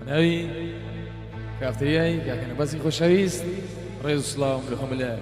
ناوی کافتریایی کاکەنە بەسی خۆشەویست ڕێز و سڵاوم لە خۆم لایە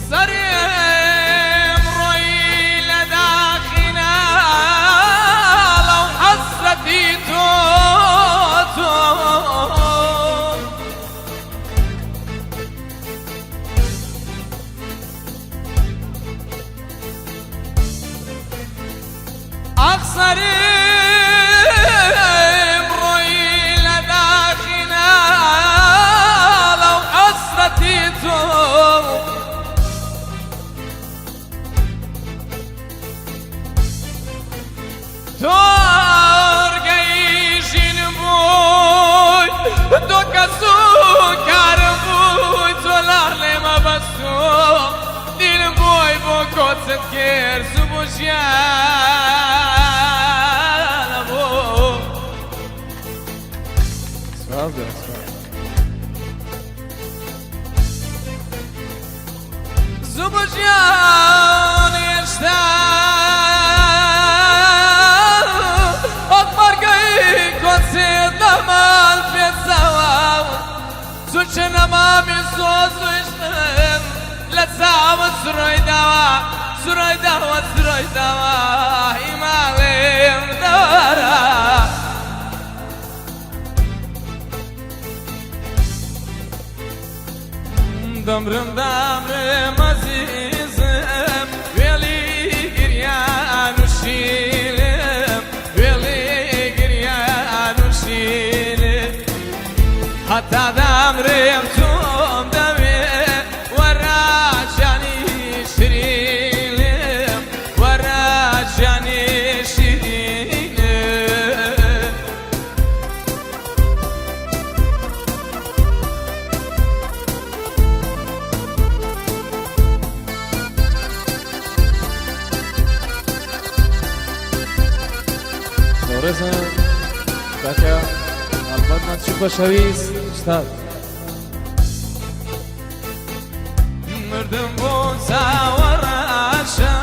سريم روي لداخنا لو حسرتي أخسرم روي لداخنا لو حسرتي ترقي جنبوي دوكسو كاربوي تولارلي ما بسو دين بوي بوكوت ستكير سبوشيان ابو صابر سبوشيان يشتاق اكبر قي كونسي ضمال في الزواو سوچنا ما من صوت وشتن لساوت سروي دوا سروي دوا سروي دوا إيماليم دورا دمرم عزيزم ويلي قريان وشيلم ويلي قريان وشيلم حتى دمرم توم دمي وراجعني شريلم وراجعني شريلم نورزم بكا البط ما تشوف شويس اشتاق مردم بوسا وراشا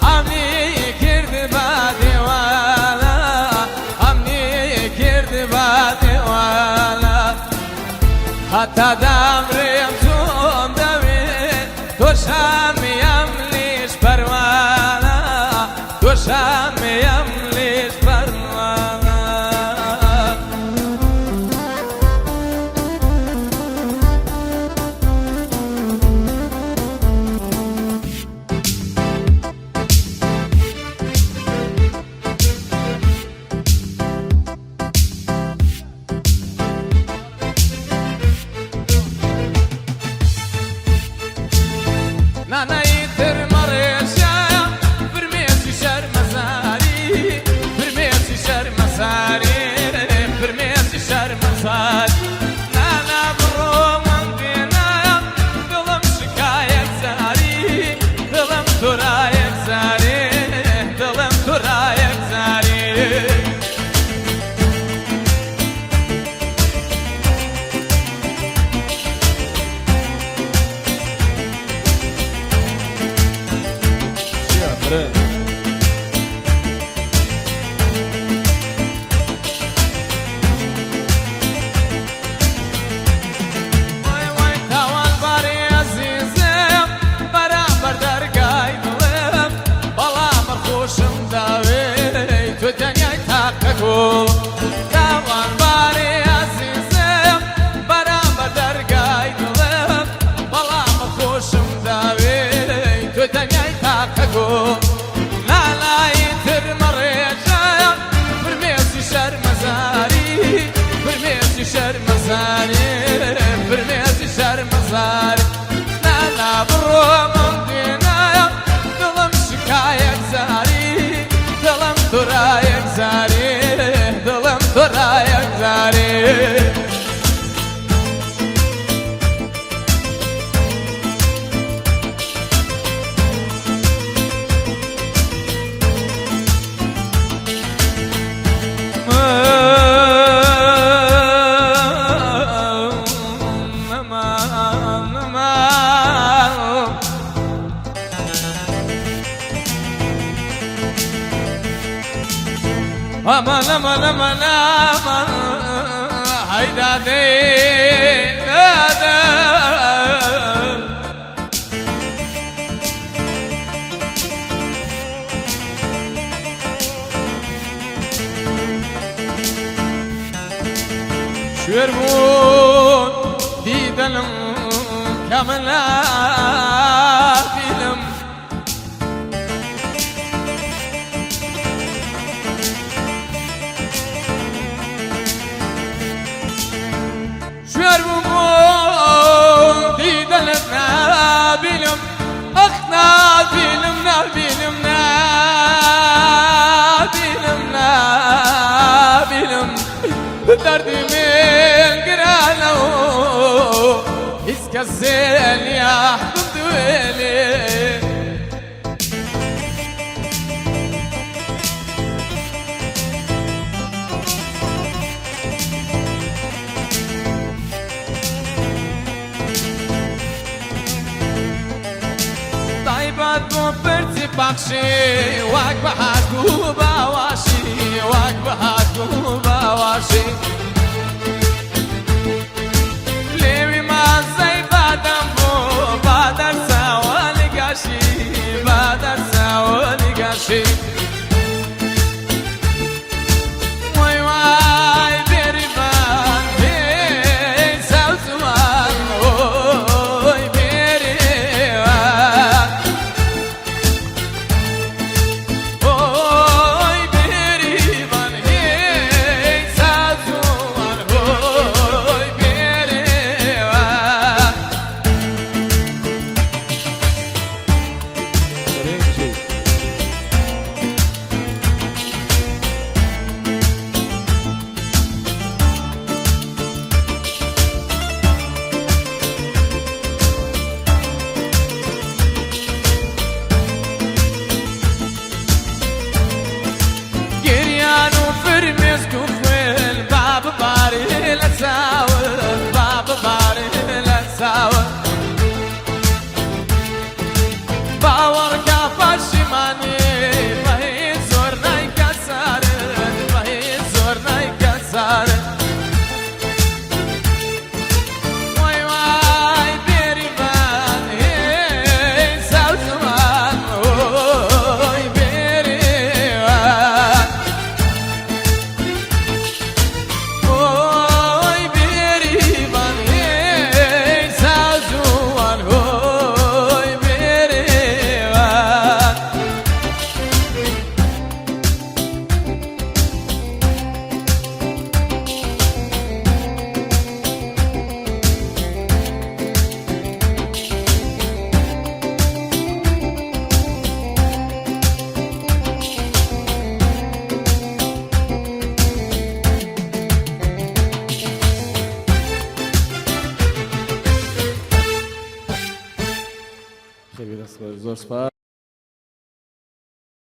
عمي كرد بادي والا عمي كرد بادي والا حتى دمرم توم دمي توشام يمليش بروالا توشام يمليش بروالا نانا يتر مريشا برميسي شر مساري برميسي شر مساري برميسي شر مساري نانا بروم عندنا ظلم شكاية زاري ظلم ترايك زاري ظلم ترايك زاري تاوان باري عزيزم برامبر درگای دلم بلام خوشم داوی تو دنیای تاقگو لالای تر مریجم برمیسی شر مزاری برمیسی شر مزاری برمیسی شر مزاری لالا بروم دینایم دلم شکایت زاری دلم دورایک زاری دلم دورایک زاری aman aman aman aman hayda de شربون دیدنم کاملا بینم شربون دیدنم نبینم اخ نبینم نبینم نبینم نبینم دردی من گرانه هیچ کسی نیاحکم دویلی طيبات بو برتي بخشي واك بحاكو باواشي واك بحاكو باواشي ليوي ما زي بادم بو بادر ساوالي قاشي بادر ساوالي قاشي واي واي بيريبان بي ساوسوان اوي بيريبان اوي بيريبان بي ساوسوان اوي بيريبان گریان و فرمیز کفل باب باری لساول باب باری لساول باور کا پشیمانی بهی زور نای کسر بهی زور نای کسر وای وای بریبان هی سوزمان وای بریبان oy berivan hey sazuan oy berivan خیلی زور سپاس